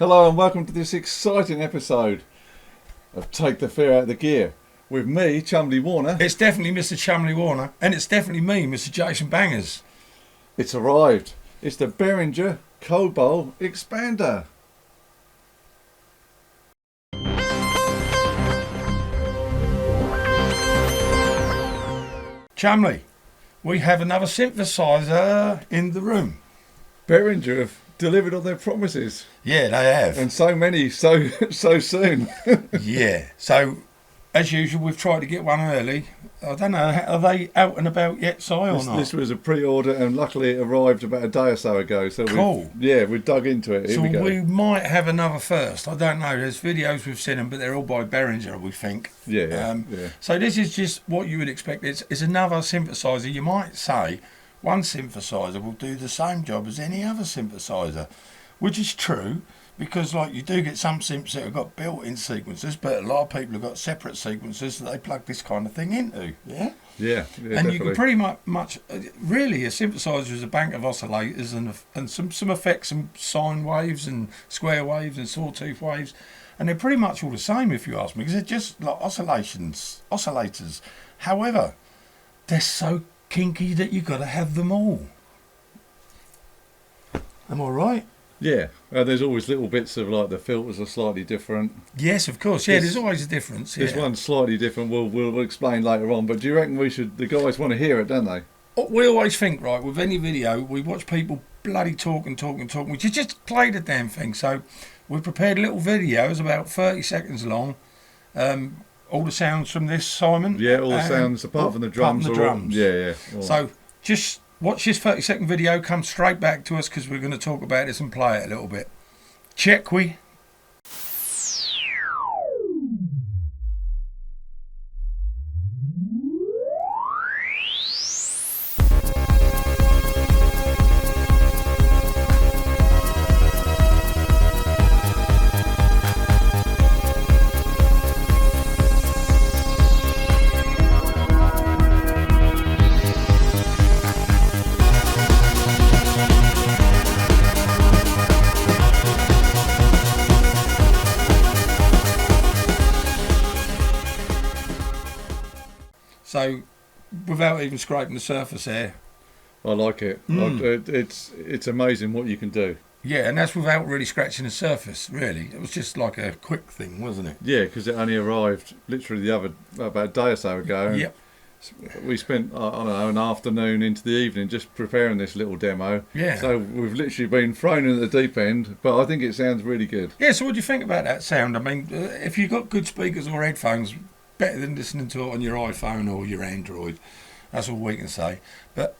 Hello and welcome to this exciting episode of Take the Fear Out of the Gear with me, Chumley Warner. It's definitely Mr. Chumley Warner, and it's definitely me, Mr. Jason Bangers. It's arrived. It's the Behringer Kobol Expander. Chumley, we have another synthesizer in the room. Behringer have delivered on their promises. Yeah, they have. And so many so soon. Yeah. So, as usual, we've tried to get one early. I don't know, are they out and about yet, Si, or not? This was a pre-order and luckily it arrived about a day or so ago. So cool. we dug into it. Here so we go. We might have another first. I don't know. There's videos we've seen them, but they're all by Behringer, we think. Yeah. So this is just what you would expect. It's another synthesizer. You might say one synthesizer will do the same job as any other synthesizer, which is true. Because like you do get some synths that have got built-in sequencers, but a lot of people have got separate sequencers that they plug this kind of thing into. Yeah. Yeah. And definitely. you can pretty much really, a synthesizer is a bank of oscillators and some effects and sine waves and square waves and sawtooth waves, and they're pretty much all the same if you ask me, because they're just like oscillators. However, they're so kinky that you've got to have them all. Am I right? Yeah, there's always little bits of like the filters are slightly different. Yes, of course. Yeah, there's always a difference. This one's slightly different. We'll explain later on. But do you reckon the guys want to hear it, don't they? We always think, right, with any video, we watch people bloody talk. We just play the damn thing. So we prepared little videos about 30 seconds long. All the sounds from this, Simon. Yeah, all the sounds apart from the drums. Yeah. All so just watch this 30-second video, come straight back to us because we're going to talk about this and play it a little bit. Check we. So, without even scraping the surface here. I like it. It's amazing what you can do. Yeah, and that's without really scratching the surface, really. It was just like a quick thing, wasn't it? Yeah, because it only arrived literally about a day or so ago. Yep. We spent, I don't know, an afternoon into the evening just preparing this little demo. Yeah. So we've literally been thrown in at the deep end, but I think it sounds really good. Yeah, so what do you think about that sound? I mean, if you've got good speakers or headphones, better than listening to it on your iPhone or your Android. That's all we can say. But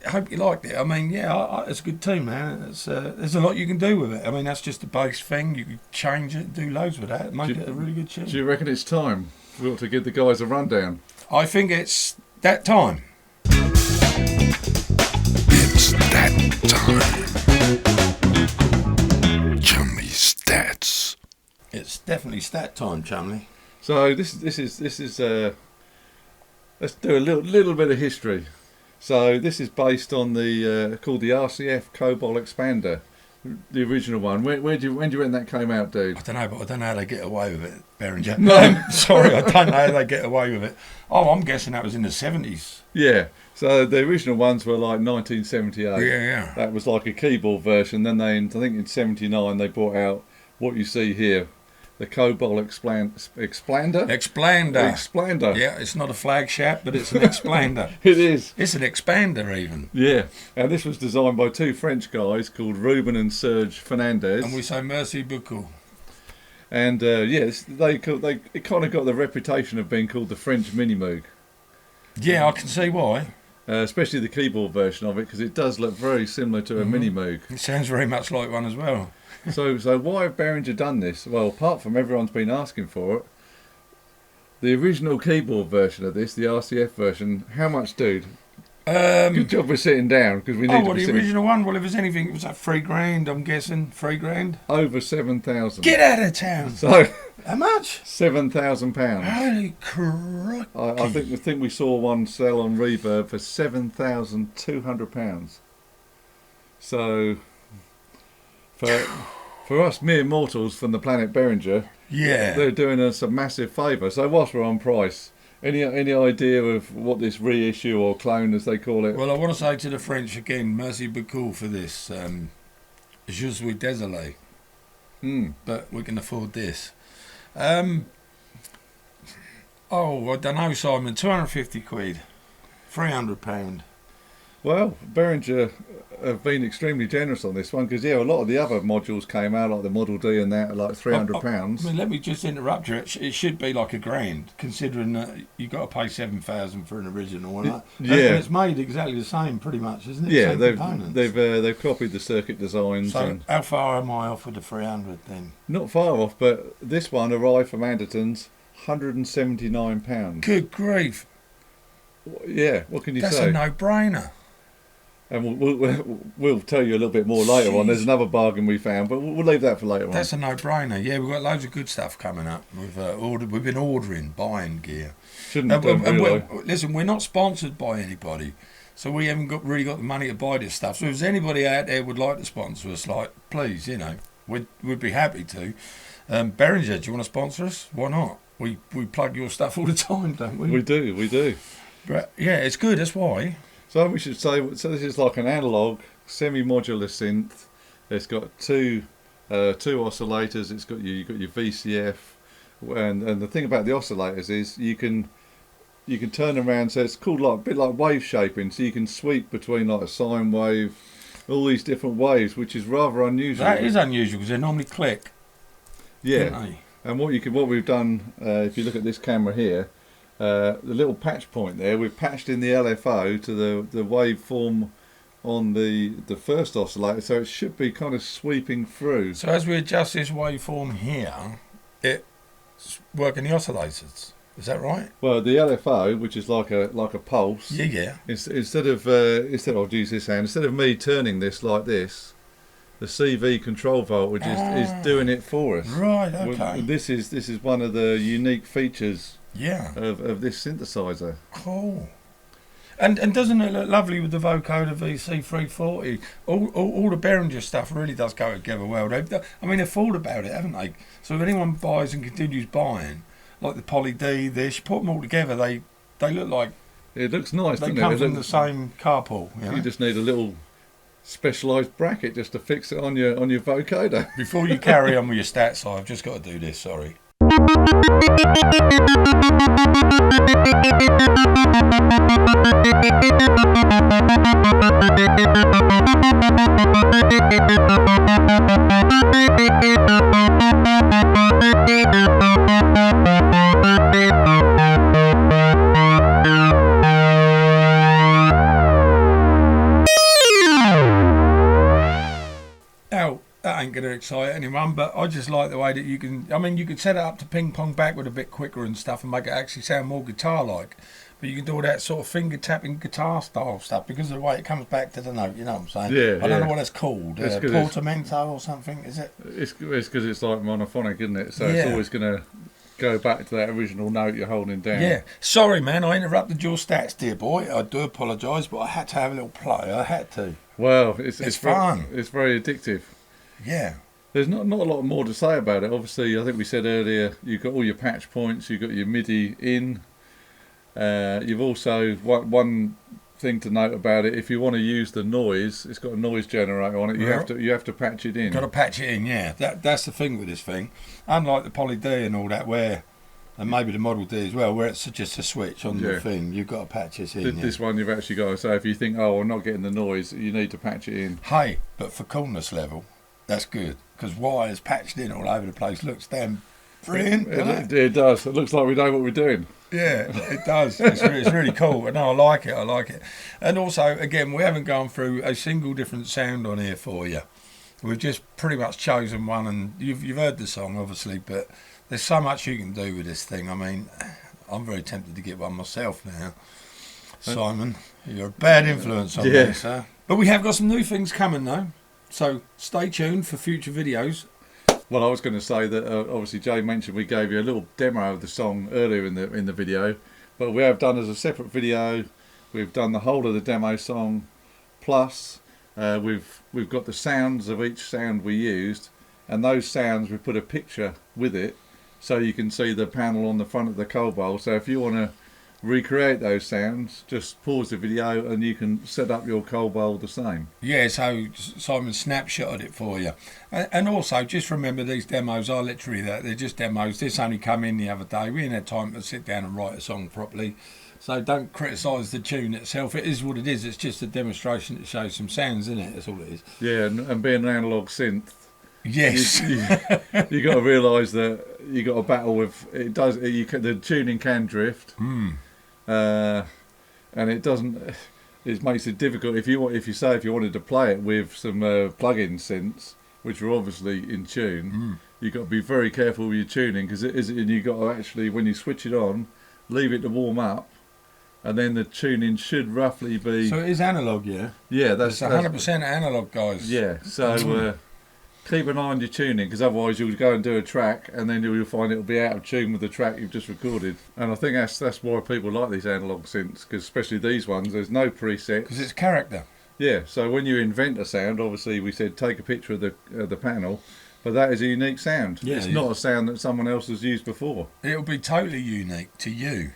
I hope you liked it. I mean, yeah, it's a good tune, man. There's a lot you can do with it. I mean, that's just the base thing. You can change it, do loads with that, make it a really good tune. Do you reckon it's time? We ought to give the guys a rundown. I think it's that time. It's that time. Chumley Stats. It's definitely stat time, Chumley. So this is let's do a little bit of history. So this is based on the called the RCF Kobol Expander, the original one. When do you reckon that came out, dude? I don't know, but I don't know how they get away with it, Behringer. No, sorry, I don't know how they get away with it. Oh, I'm guessing that was in the 70s. Yeah. So the original ones were like 1978. Yeah. That was like a keyboard version. Then I think in '79 they brought out what you see here. The Kobol Expander? Expander. Yeah, it's not a flagship, but it's an expander. It is. It's an expander even. Yeah, and this was designed by two French guys called Ruben and Serge Fernandez. And we say merci beaucoup. And yes, it kind of got the reputation of being called the French Mini Moog. Yeah, I can see why. Especially the keyboard version of it, because it does look very similar to a Mini Moog. It sounds very much like one as well. So why have Behringer done this? Well, apart from everyone's been asking for it, the original keyboard version of this, the RCF version, how much, dude? Good job we're sitting down because we need. Oh, the original one. Well, if there's anything, it was like $3,000. I'm guessing $3,000. Over 7,000. Get out of town. So how much? £7,000. Holy crap! I think we saw one sell on Reverb for £7,200. So for us mere mortals from the planet Behringer, Yeah. they're doing us a massive favour. So whilst we're on price, any idea of what this reissue or clone, as they call it? Well, I want to say to the French again, merci beaucoup for this. Je suis désolé, but we can afford this. Oh, I don't know, Simon. 250 quid, £300. Well, Behringer have been extremely generous on this one because a lot of the other modules came out, like the Model D and that, are like £300. I mean, let me just interrupt you. It should be like £1,000, considering that you got to pay 7,000 for an original. And Yeah. and it's made exactly the same, pretty much, isn't it? Yeah, Same components. they've copied the circuit designs. So and how far am I off with the 300 then? not far off, but this one arrived from Anderton's, £179. Good grief! Yeah, what can you That's say? a no-brainer. And we'll tell you a little bit more later on. There's another bargain we found, but we'll leave that for later That's on. a no-brainer. Yeah, we've got loads of good stuff coming up. We've been buying gear. Shouldn't have done, really. Listen, we're not sponsored by anybody, so we haven't really got the money to buy this stuff. So if there's anybody out there would like to sponsor us, like, please, we'd be happy to. Behringer, do you want to sponsor us? Why not? We plug your stuff all the time, don't we? We do. But yeah, it's good. That's why. So we should say, so this is like an analog semi-modular synth. It's got two oscillators. It's got you've got your VCF, and the thing about the oscillators is you can turn around. So it's called like a bit like wave shaping. So you can sweep between like a sine wave, all these different waves, which is rather unusual. That is unusual because they normally click. Yeah. Don't they? And what we've done, if you look at this camera here, the little patch point there, we've patched in the LFO to the waveform on the first oscillator, so it should be kind of sweeping through. So as we adjust this waveform here, it's working the oscillators. Is that right? Well, the LFO, which is like a pulse, Yeah. instead of I'll use this hand, instead of me turning this like this, the CV control voltage is doing it for us. Right. Okay. Well, this is one of the unique features. Yeah. Of this synthesizer. Cool. And doesn't it look lovely with the vocoder VC340? All the Behringer stuff really does go together well. They've thought about it, haven't they? So if anyone buys and continues buying, like the Poly D, this, put them all together, they look like It looks nice, they doesn't come it? from the same carpool. You just need a little specialised bracket just to fix it on your vocoder. Before you carry on with your stats, I've just got to do this. Sorry. Now, that ain't going to excite anyone, but I just like the way that you can set it up to ping pong backward a bit quicker and stuff and make it actually sound more guitar-like. But you can do all that sort of finger-tapping guitar style stuff because of the way it comes back to the note, you know what I'm saying? Yeah, I don't know what it's called. Portamento or something, is it? It's because it's like monophonic, isn't it? So it's always going to go back to that original note you're holding down. Yeah. Sorry, man, I interrupted your stats, dear boy. I do apologise, but I had to have a little play. I had to. Well, it's fun. It's very addictive. Yeah. There's not a lot more to say about it. Obviously, I think we said earlier, you've got all your patch points, you've got your MIDI in. You've also, one thing to note about it, if you want to use the noise, it's got a noise generator on it. You have to patch it in. Got to patch it in, yeah. That's the thing with this thing. Unlike the Poly D and all that, and maybe the Model D as well, where it's just a switch on the thing, you've got to patch it in. This one you've actually got to say, if you think, oh, I'm not getting the noise, you need to patch it in. Hey, but for coolness level, that's good, because wires patched in all over the place looks damn brilliant. It does. It looks like we know what we're doing. Yeah, it does. It's really cool. And no, I like it. And also, again, we haven't gone through a single different sound on here for you. We've just pretty much chosen one, and you've heard the song, obviously, but there's so much you can do with this thing. I mean, I'm very tempted to get one myself now. Simon, you're a bad influence on me, sir. But we have got some new things coming, though. So stay tuned for future videos. Well, I was going to say that obviously Jay mentioned we gave you a little demo of the song earlier in the video, but we have done as a separate video. We've done the whole of the demo song, plus we've got the sounds of each sound we used and those sounds, we put a picture with it, so you can see the panel on the front of the Kobol. So if you want to recreate those sounds, just pause the video and you can set up your Kobol the same. Yeah, so Simon snapshotted it for you. And also, just remember these demos are literally that. They're just demos. This only come in the other day. We didn't have time to sit down and write a song properly. So don't criticise the tune itself. It is what it is. It's just a demonstration that shows some sounds, isn't it? That's all it is. Yeah, and being an analogue synth, yes, you got to realise that you got to battle with it. The tuning can drift, and it doesn't. It makes it difficult if you wanted to play it with some plug-in synths, which are obviously in tune. You've got to be very careful with your tuning, because you got to actually, when you switch it on, leave it to warm up. And then the tuning should roughly be. So it is analog, yeah. Yeah, that's 100% analog, guys. Yeah, so keep an eye on your tuning, because otherwise you'll go and do a track, and then you'll find it'll be out of tune with the track you've just recorded. And I think that's why people like these analog synths, because especially these ones, there's no preset. Because it's character. Yeah, so when you invent a sound, obviously we said take a picture of the panel, but that is a unique sound. Yeah, it's not a sound that someone else has used before. It'll be totally unique to you.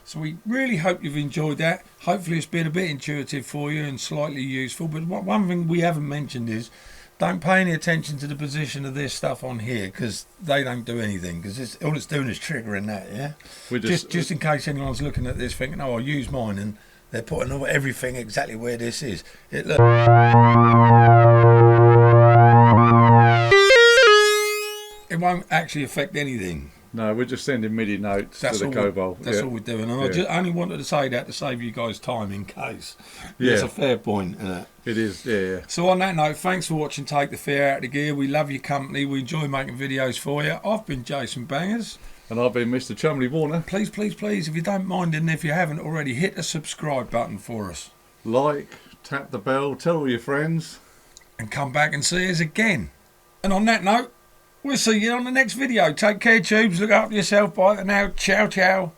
So we really hope you've enjoyed that. Hopefully it's been a bit intuitive for you and slightly useful. But one thing we haven't mentioned is don't pay any attention to the position of this stuff on here, because they don't do anything, because all it's doing is triggering that, yeah? Just in case anyone's looking at this thinking, oh, I'll use mine, and they're putting everything exactly where this is. It won't actually affect anything. No, we're just sending MIDI notes to the Kobol. That's all we're doing. And I only wanted to say that to save you guys time in case. Yeah. It's a fair point, isn't it? It is, yeah. So on that note, thanks for watching Take the Fear Out of the Gear. We love your company. We enjoy making videos for you. I've been Jason Bangers. And I've been Mr. Chumley Warner. Please, please, please, if you don't mind, and if you haven't already, hit the subscribe button for us. Like, tap the bell, tell all your friends. And come back and see us again. And on that note, we'll see you on the next video. Take care, tubes. Look after yourself. Bye for now. Ciao, ciao.